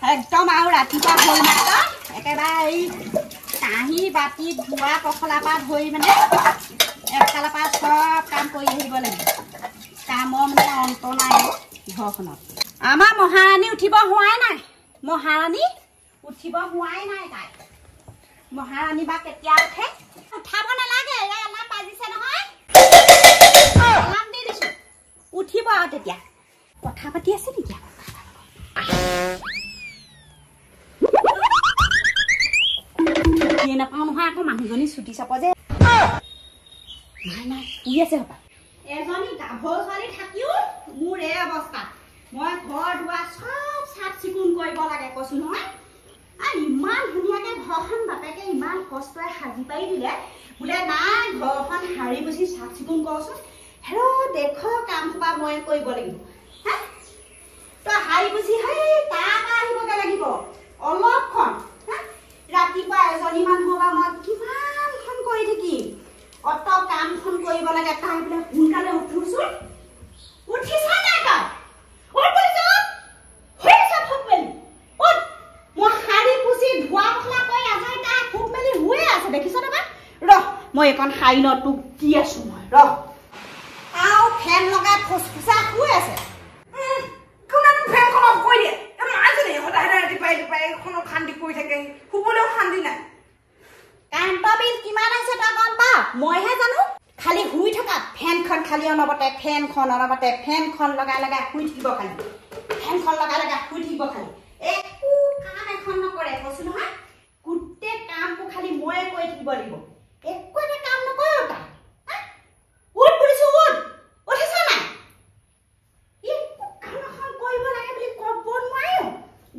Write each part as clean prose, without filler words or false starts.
একদম আৰু ৰাতিপুৱা হ'ল মাত্ৰ একেবাৰে এই কাঁহী বাতি ধোৱা পখলাৰ পৰা ধৰি মানে একফালৰ পৰা চব কাম কৰি আহিব লাগিব কামৰ মানে অন্ত নাই ঘৰখনত আমাৰ মহাৰাণী উঠিব হোৱাই নাই মহাৰাণী উঠিব হোৱাই নাই তাই মহাৰাণী বা কেতিয়া উঠে উঠাব নালাগে এলাৰ্ম বাজিছে নহয় এলাৰ্ম দি দিছো উঠিব আৰু তেতিয়া কথা পাতি আছে নেকি নাপাওঁ নহয় আকৌ মানুহজনী ছুটি চাপ যে নাই নাই শুই আছে হবা এজনী গাভৰু ছোৱালী থাকিও মোৰ এই অৱস্থা মই ঘৰ দুৱাৰ চব চাফ চিকুণ কৰিব লাগে কৈছো নহয় আৰু ইমান ধুনীয়াকে ঘৰখন বাপেকে ইমান কষ্টৰে সাজি পাৰি দিলে বোলে নাই ঘৰখন সাৰি পুচি চাফ চিকুণ কৰচোন হেৰ দেখ কাম সোপা মই কৰিব লাগিব হা তই সাৰি পুচি সেই তাৰপৰা আহিবগে লাগিব অলপখন ৰাতিপুৱা এজনী মানুহ বা মই কিমানখন কৰি থাকিম অত কামখন কৰিব লাগে তাই বোলে সোনকালে উঠোচোন উঠিছা নাই তই উঠ কৈছ হৈ আছে ফুক মেলি উঠ মই শাৰী পুচি ধোৱা পখলা কৰি আজৰি তাই ফুক মেলি শুয়ে আছে দেখিছ নহয় ৰহ মই এখন শাৰী ন তোক দি আছো মই ৰহ আৰু ফেন লগাই ফুচফুচা শুই আছে কোনেনো ফেনখন অফ কৰি দিয়ে মাজনী সদায় ৰাতিপুৱাই ৰাতিপুৱাই এখনো শান্তি কৰি থাকে শুবলৈও শান্তি নাই কাৰেণ্টৰ বিল কিমান আছে তই গম পা মইহে জানো খালি শুই থকা ফেনখন খালি অনবতে ফেনখন লগাই লগাই শুই থাকিব খালি ফেনখন লগাই লগাই শুই থাকিব খালি একো কাম এখন নকৰে কৈছো নহয় গোটেই কামবোৰ খালি ময়ে কৰি থাকিব লাগিব একো এটা কাম নকৰে তাই উঠ বুলিছো উঠ উঠিছ নাই একো কাম এখন কৰিব লাগে বুলি ক'ব নোৱাৰো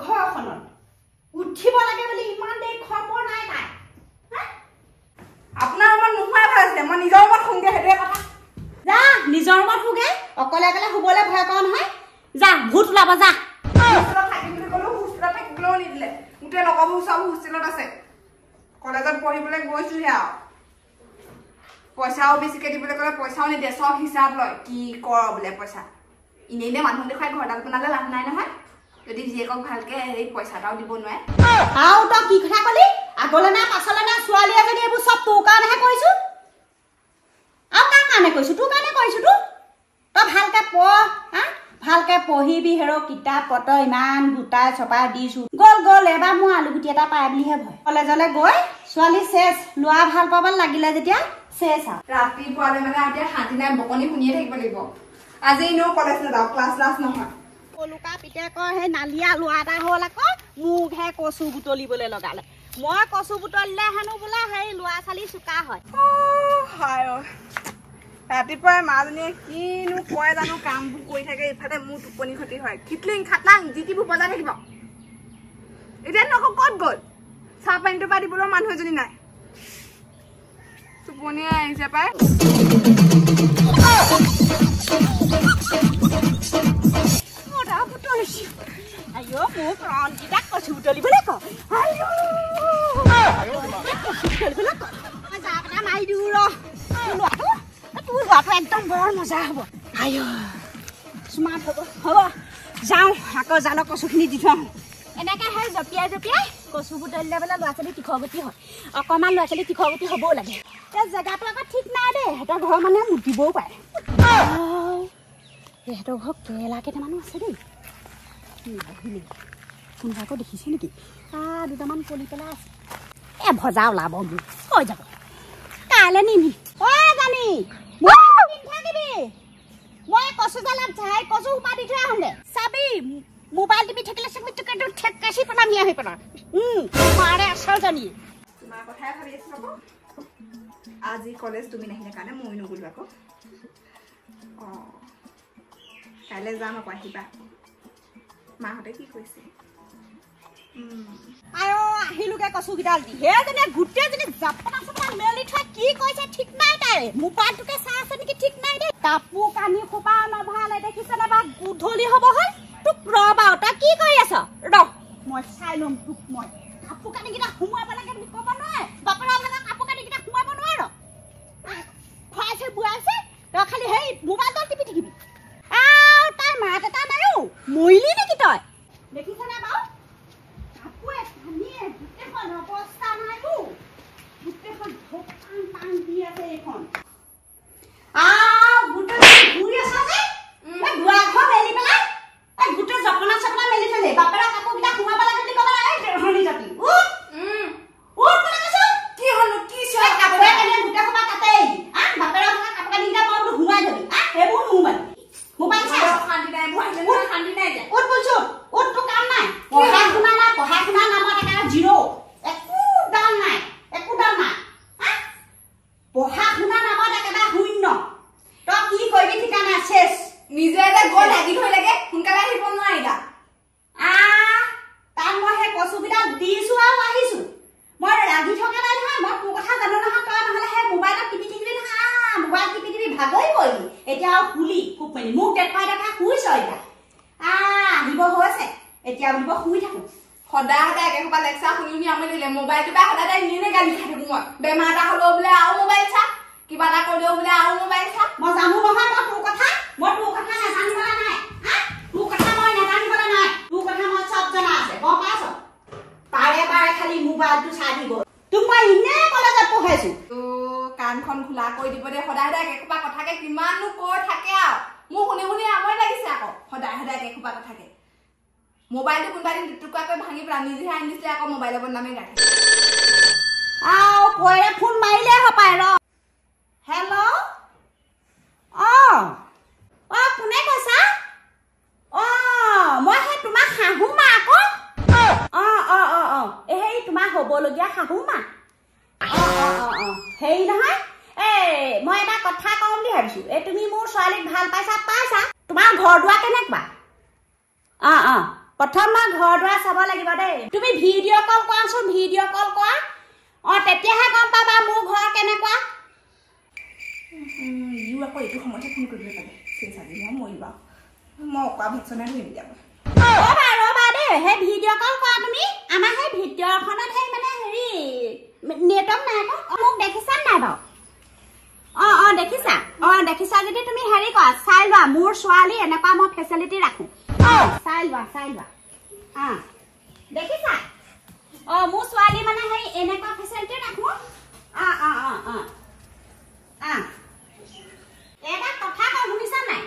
ঘৰখনত উঠিব লাগে বুলি ইমান দেৰি খবৰ নাই তাই আপোনাৰ ৰুমত নোহোৱাই ভাল আছিলে মই নিজৰ ৰুমত শুংগে সেইটোৱে কথা যা নিজৰ ৰুমত শুগে অকলে অকলে শুবলৈ ভয় কৰা নহয় যা ভূত ওলাব যা থাকিম বুলি ক'লেও হোষ্টেলত থাকিবলৈও নিদিলে গোটেই লগৰবোৰ চব হোষ্টেলত আছে কলেজত পঢ়িবলৈ গৈছোহে আৰু পইচাও বেছিকৈ দিবলৈ ক'লে পইচাও নিদিয়ে চব হিচাপ লয় কি কৰ বোলে পইচা এনেই এনেই মানুহ দেখুৱাই ঘৰডাল বনালে লাভ নাই নহয় যদি জীয়েকক ভালকে এই পইচা এটাও দিব নোৱাৰে আৰু তই কি কথা কলি আগলৈ না পাছলৈ না ছোৱালী এজনী এইবোৰ চব তোৰ কাৰণেহে কৰিছো আৰু কাৰ কাৰণে কৰিছো তোৰ কাৰণে কৰিছো তই ভালকে পঢ় হা ভালকে পঢ়িবি হেৰ কিতাপ পত্ৰ ইমান গোটাই চপাই দিছো গ'ল এবাৰ মোৰ আলুগুটি এটা পাই বুলিহে ভয় কলেজলৈ গৈ ছোৱালী চেচ লোৱা ভাল পাব লাগিলে যেতিয়া চেচ আৰু ৰাতিপুৱালে মানে এতিয়া শান্তি নাই বকনি শুনিয়ে থাকিব লাগিব আজি এনেও কলেজ নাযাওঁ ক্লাছ নহয় কলুকা পিতেকৰ সেই নালিয়া লোৱা এটা হ'ল আকৌ মোকহে কচু বুটলিবলৈ লগালে মই কচু বুটলিলে হেনো বোলে সেই ল'ৰা ছোৱালী চোকা হয় ৰাতিপুৱাই মাজনীয়ে কিনো কয় জানো কামবোৰ কৰি থাকে ইফালে মোৰ টোপনি ক্ষতি হয় খিটলিং খাটলাং জিটিবোৰ বজাই থাকিব এতিয়া নকৌ ক'ত গ'ল চাহ পানীটো পাই দিবলৈ মানুহ এজনী নাই টোপনিয়ে আহিছে পাই আইও মোক ৰনকিটাক কচু বুটলিবলৈ ক মাৰি দিওঁ ৰ তোৰ ল'ৰাটো একদম বৰ মজা হ'ব আইও স্মাৰ্ট হ'ব যাওঁ আকৌ জালৰ কচুখিনি দি থোৱা এনেকৈ সেই জঁপিয়াই কচু বুটলিলে বোলে ল'ৰা ছোৱালী তীখগতি হয় অকণমান ল'ৰা ছোৱালী তীখগতি হ'বও লাগে এই জেগাটো আকৌ ঠিক নাই দেই সিহঁতৰ ঘৰৰ মানুহে মুতিবও পাৰে সিহঁতৰ ঘৰত কেৰেলা কেইটামানো আছে দেই কোনোবা আকৌ দেখিছে নেকি দুটামান পলি পেলাই আছে ভজা ওলাব মোৰ হৈ যাব কাইলৈ নিমি জানি মই কচু জালত চাই কচু সোপা দি থৈ আহোঁগে চাবি মোবাইল টিপি থাকিলে ঠেকাচি পেলাম নিয়া হৈ পেলাম মাৰে আচল জানি তোমাৰ কথাই ভাবি আছো আকৌ আজি কলেজ তুমি নাহিলে কাৰণে মই নগ'লো আকৌ কাইলৈ যাম আকৌ আহিবা মাহঁতে কি কৈছে আহিলোগে কচুকেইডাল দি সেইজনে গোটেইজনী জাপনা চাপনা মেলি থৈ কি কৈছে ঠিক নাই তাই মোবাইলটোকে চাই আছে নেকি ঠিক নাই দেই কাপোৰ কানি সোপা নভালে দেখিছেনে বা গধূলি হ'ব হ'ল তোক ৰবা তই কি কৰি আছ ৰহ মই চাই ল'ম তোক মই কাপোৰ কানিকেইটা সোমোৱাব লাগে বুলি ক'ব নোৱাৰে বাপেৰ লগত কাপোৰ কানিকেইটা সোমাব নোৱাৰ খুৱাইছে বুৱাইছে তই খালি সেই মোবাইলটো টিপি থাকিবি তাই মাত এটা নাইও মৰিলি নেকি তই দেখিছনে বাৰু অৱস্থা নাইতো গোটেইখন ধোকান পান দি আছে এইখন গোটেই ঘূৰি আছা যে দুৱা ঘৰ মেলি পেলাই গোটেই জপনা চপনা মেলি থলে বাপেৰা কাপোৰকেইটা সোমাব লাগে বুলি ক'ব লাগে হনি জাতি কি হলো কি চয় কাপোৰে কেনে গোটেই সোপা কাটেই বাপেৰা কাপোৰ কানিটা পাউলো ঘুমাই ধৰি সেইবোৰ মোবাইল মোবাইল চাই শান্তি নাই যে ওট বলছো ওট তো কাম নাই পঢ়া শুনা নামত এটা জিৰো একো দাম নাই পঢ়া শুনা নামত একেবাৰে শূন্য তই কি কৰিবি ঠিকানা শেষ নিজে এটা গৈ লাগি থৈ লাগে সোনকালে আহিব নোৱাৰিলা তাত মই সেই কচুকেইটা দিছো আৰু আহিছো মই লাগি থকা নাই নহয় মই তোৰ কথা জানো নহয় তই নহ'লে সেই মোবাইলত টিপি নহয় মোবাইল টিপি ভাগৰি পৰিলি এতিয়া আৰু খুলি খুব মেলি মোক দেখাই শুইছ এতিয়া আহিব হৈছে এতিয়া বুলিব শুই থাকো সদায় একে সোপা লেকচাৰ শুনি আমনি দিলে মোবাইলটো বা সদায় নিয়ে গালি খাই থাকো মই বেমাৰ এটা হ'লেও বোলে আৰু মোবাইল চা কিবা এটা কৰিলেও বোলে আৰু মোবাইল চা মই জানো নহয় মই তোৰ কথা নাজানিবলৈ নাই তোৰ কথা মই নাজানিবলৈ নাই তোৰ কথা মই চব জনা আছে গম পাইছ বাৰে খালি মোবাইলটো চাই দিব তোক মই ইনে কলেজত পঢ়াইছো কাণখন খোলা কৰি দিব দে সদায় একে সোপা কথাকে কিমাননো কৈ থাকে আৰু মোৰ শুনি আমনি লাগিছে আকৌ সদায় একে সোপা কথাকে মোবাইলটো কোনোবা দিন দুটুকুৰাকৈ ভাঙি পেলাই নিজেহে আনি দিছিলে আকৌ মোবাইলৰ বদনামে গাঠি পৰে ফোন মাৰিলে হপাই ৰ হেল্ল' কোনে কৈছা মই সেই তোমাৰ শাহু মা আকৌ সেই তোমাৰ হ'বলগীয়া শাহু মা হেৰি নহয় মই এটা কথা কওঁ বুলি ভাবিছো তুমি মোৰ ছোৱালীক ভাল পাইছা তোমাৰ ঘৰ দুৱাৰ কেনেকুৱা প্ৰথম মই ঘৰ দুৱাৰ চাব লাগিব দেই তুমি ভিডিঅ' কল কৰাচোন ভিডিঅ' কল কৰা তেতিয়াহে গম পাবা মোৰ ঘৰ কেনেকুৱা আকৌ এইটো সময়তে ফোন কৰিব পাৰে মৰিবা মই অকৰা ভেকচনে ধৰিম দিয়া ৰবা দেই সেই ভিডিঅ' কল কৰা তুমি আমাৰ সেই ভিডিঅ'খনত সেই মানে হেৰি নেটৱৰ্ক নাই আকৌ মোক দেখিছা নাই বাৰু দেখিছা যদি তুমি হেৰি কৰা চাই লোৱা মোৰ ছোৱালী এনেকুৱা মই ফেচিলিটি ৰাখো চাই লোৱা দেখিছা মোৰ ছোৱালী মানে সেই এনেকুৱা ফেচিলিটি ৰাখো এটা কথা কওঁ শুনিছা নাই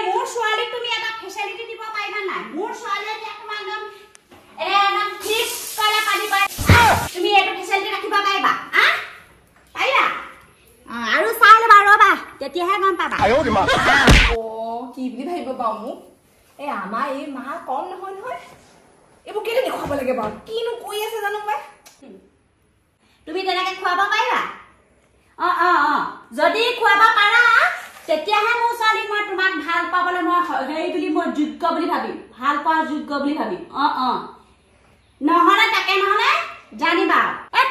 মোৰ ছোৱালীক তুমি এটা ফেচিলিটি দিব পাৰিবা নাই মোৰ ছোৱালীয়ে এতিয়া তোমাৰ একদম ফিক্স কলে পানী পাই তুমি এইটো ফেচিলিটি ৰাখিব পাৰিবা পাৰিবা আৰু চাই ল'বা ৰ'বা তেতিয়াহে গম পাবা কি বুলি ভাবিব বাৰু মোক আমাৰ এই মা কম নহয় এইবোৰ কেলে দেখুৱাব লাগে বাৰু কিনো কৈ আছে জানো পাই তুমি তেনেকে খুৱাব পাৰিবা যদি খুৱাব পাৰা তেতিয়াহে মোৰ ছোৱালীক মই তোমাক ভাল পাবলৈ মই হেৰি বুলি মই যোগ্য বুলি ভাবিম ভাল পোৱাৰ যোগ্য বুলি ভাবিম নহ'লে তাকে নহ'লে জানিবা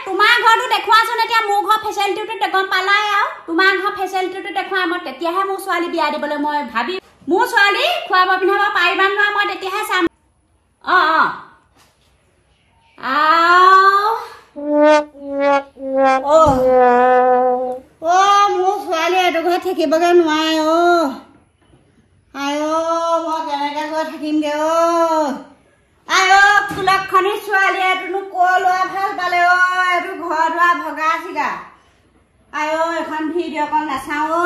তোমাৰ ঘৰটো দেখুৱাচোন এতিয়া মোৰ ঘৰ ফেচিলিটিটো গম পালাই আৰু তোমাৰ ঘৰ ফেচিলিটিটো দেখুৱা মই তেতিয়াহে মোৰ ছোৱালী বিয়া দিবলৈ মই ভাবিম মোৰ ছোৱালী খুৱাব পিন্ধাব পাৰিবা নহয় মই তেতিয়াহে চাম মোৰ ছোৱালী এইটো ঘৰত থাকিবগে নোৱাৰে মই কেনেকে গৈ থাকিমগে কুলক্ষণী ছোৱালী এইটোনো ক লোৱা ভাল পালে এইটো ঘৰ দুৱাৰ ভগা চিগা এখন ভিডিঅ' কল নাচাওঁ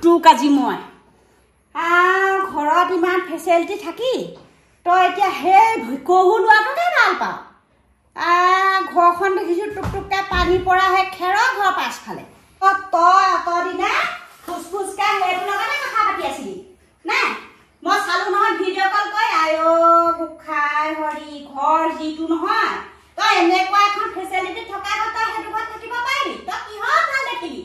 তোক আজি মই ঘৰত ইমান ফেচিলিটি থাকি তই এতিয়া সেই কহু লোৱাটোকে ভাল পাওঁ ঘৰখন দেখিছো টুকটুককে পানী পৰা সেই খেৰৰ ঘৰ পাছফালে তই অতদিনা ফুচফুচকে সেইটো লগতে কথা পাতি আছিলি নাই মই চালো নহয় ভিডিঅ' কল কৈ গোসাঁই হৰি ঘৰ যিটো নহয় তই এনেকুৱা এখন ফেচিলিটি থকা ঘৰত তই সেইটো ঘৰত থাকিব পাৰিবি তই কিহৰ ভাল দেখিলি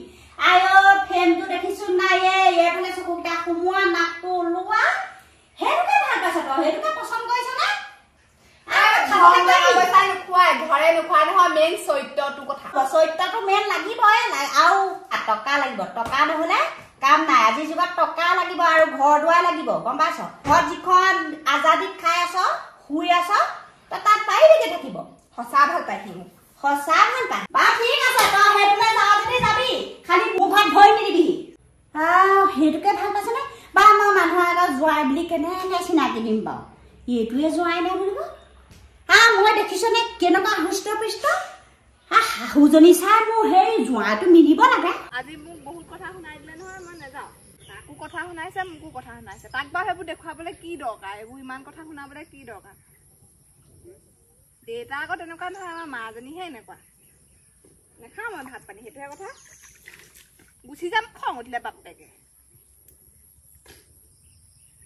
ফেনটো দেখিছো নাই এইফালে চকুকেইটা সোমোৱা নাকটো ওলোৱা সেইটোকে ভাল পাইছ তই সেইটোকে পচন্দ কৰিছ নে ঘৰে নোখোৱা নহয় মেইন চৰিত্ৰটোৰ কথা চৰিত্ৰটো মেইন লাগিবই আৰু টকা লাগিব টকা নহ'লে কাম নাই আজিৰ যুগত টকা লাগিব আৰু ঘৰ দুৱাৰ লাগিব গম পাইছ ঘৰত যিখন আজাদীত খাই আছ শুই আছ তই তাত পাৰিবিকে থাকিব সঁচা ভাল পাই সি মোক সঁচা ভাল পাই বা ঠিক আছে তই সেইটোলৈ যাৱ যদি যাবি খালি মোৰ ঘৰত ভৰি নিদিবি সেইটোকে ভাল পাইছনে বা মই মানুহৰ আগত জোৱাই বুলি কেনেকে চিনাকি দিম বাৰু এইটোৱে জোৱাই নাই বুলিব মই দেখিছনে কেনেকুৱা হৃষ্টপুষ্ট শাহুজনী চাই মোৰ সেই জোঁৱাইটো মিলিব লাগে আজি মোক বহুত কথা শুনাই দিলে নহয় মই নাযাওঁ তাকো কথা শুনাইছে মোকো কথা শুনাইছে তাক বাৰু সেইবোৰ দেখুৱাবলৈ কি দৰকাৰ এইবোৰ ইমান কথা শুনাবলৈ কি দৰকাৰ দেউতা আকৌ তেনেকুৱা নহয় আমাৰ মাজনীহে এনেকুৱা নাখাওঁ মই ভাত পানী সেইটোহে কথা গুচি যাম খং উঠিলে বাপেকে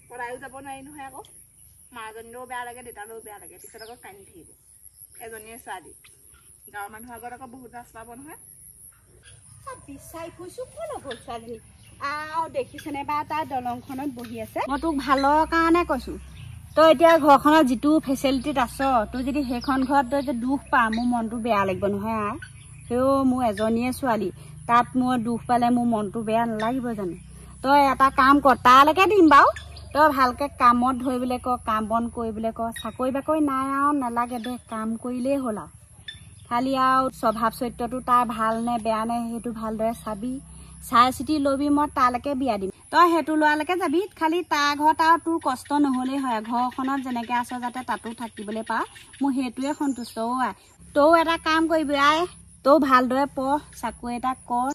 পঢ়াইও যাব নোৱাৰি নহয় আকৌ মাজনীলৈও বেয়া লাগে দেউতালৈও বেয়া লাগে পিছত আকৌ কান্দি থাকিব এজনীয়ে ছোৱালী গাঁৱৰ মানুহৰ আগত আকৌ বহুত লাজ পাব নহয় বিচাৰি ফুৰিছো ক'লৈ গ'ল ছোৱালী দেখিছেনে বা তাই দলংখনত বহি আছে মই তোক ভালৰ কাৰণে কৈছো তই এতিয়া ঘৰখনত যিটো ফেচিলিটিত আছ তই যদি সেইখন ঘৰত তই যদি দুখ পা মোৰ মনটো বেয়া লাগিব নহয় সেও মোৰ এজনীয়ে ছোৱালী তাত মই দুখ পালে মোৰ মনটো বেয়া নালাগিব জানো তই এটা কাম কৰ তালৈকে দিম বাৰু তই ভালকে কামত ধৰিবলৈ ক কাম বন কৰিবলৈ ক চাকৰি বাকৰি নাই আৰু নালাগে দে কাম কৰিলেই হ'ল আৰু খালি আৰু স্বভাৱ চৰিত্ৰটো তাৰ ভাল নে বেয়া নে সেইটো ভালদৰে চাবি চাই চিতি ল'বি মই তালৈকে বিয়া দিম তই সেইটো লোৱালৈকে যাবি খালি তাৰ ঘৰত আৰু তোৰ কষ্ট নহ'লেই হয় ঘৰখনত যেনেকৈ আছ যাতে তাতো থাকিবলৈ পা মোৰ সেইটোৱে সন্তুষ্ট তয়ো এটা কাম কৰিবি তয়ো ভালদৰে পঢ় চাকৰি এটা কৰ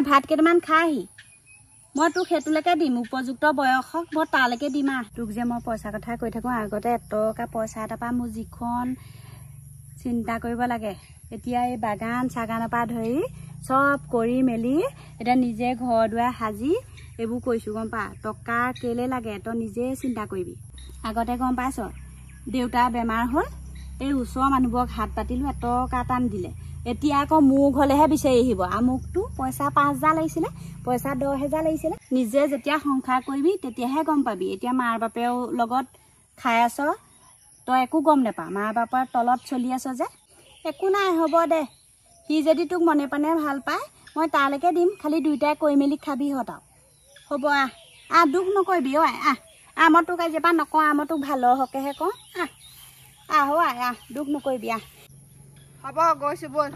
ভাত কেইটামান খাইহি মই তোক সেইটোলৈকে দিম উপযুক্ত বয়সক মই তালৈকে দিম তোক যে মই পইচা কথা কৈ থাকোঁ আগতে এটকা পইচা এটা পা মোৰ যিখন চিন্তা কৰিব লাগে এতিয়া এই বাগান চাগানৰ পৰা ধৰি চব কৰি মেলি এতিয়া নিজে ঘৰ দুৱাৰ সাজি এইবোৰ কৰিছোঁ গম পা টকা কেলে লাগে তই নিজে চিন্তা কৰিবি আগতে গম পাইছ দেউতা বেমাৰ হ'ল এই ওচৰৰ মানুহবোৰক হাত পাতিলোঁ এটকা এটা দিলে এতিয়া আকৌ মোৰ ঘৰলৈহে বিচাৰি আহিব আমুকটো পইচা 5,000 লাগিছিলে পইচা 10,000 লাগিছিলে নিজে যেতিয়া সংসাৰ কৰিবি তেতিয়াহে গম পাবি এতিয়া মাৰ বাপেৰ লগত খাই আছ তই একো গম নাপা মা বাপাৰ তলত চলি আছ যে একো নাই হ'ব দে সি যদি তোক মনে পানে ভাল পায় মই তালৈকে দিম খালি দুইটাই কৈ মেলি খাবি হত আৰু হ'ব দুখ নকৰিবি মই তোক আজিৰ পৰা নকওঁ মই তোক ভালৰ হকেহে কওঁ দুখ নকৰিবি হ'ব গৈছোঁ ব'ল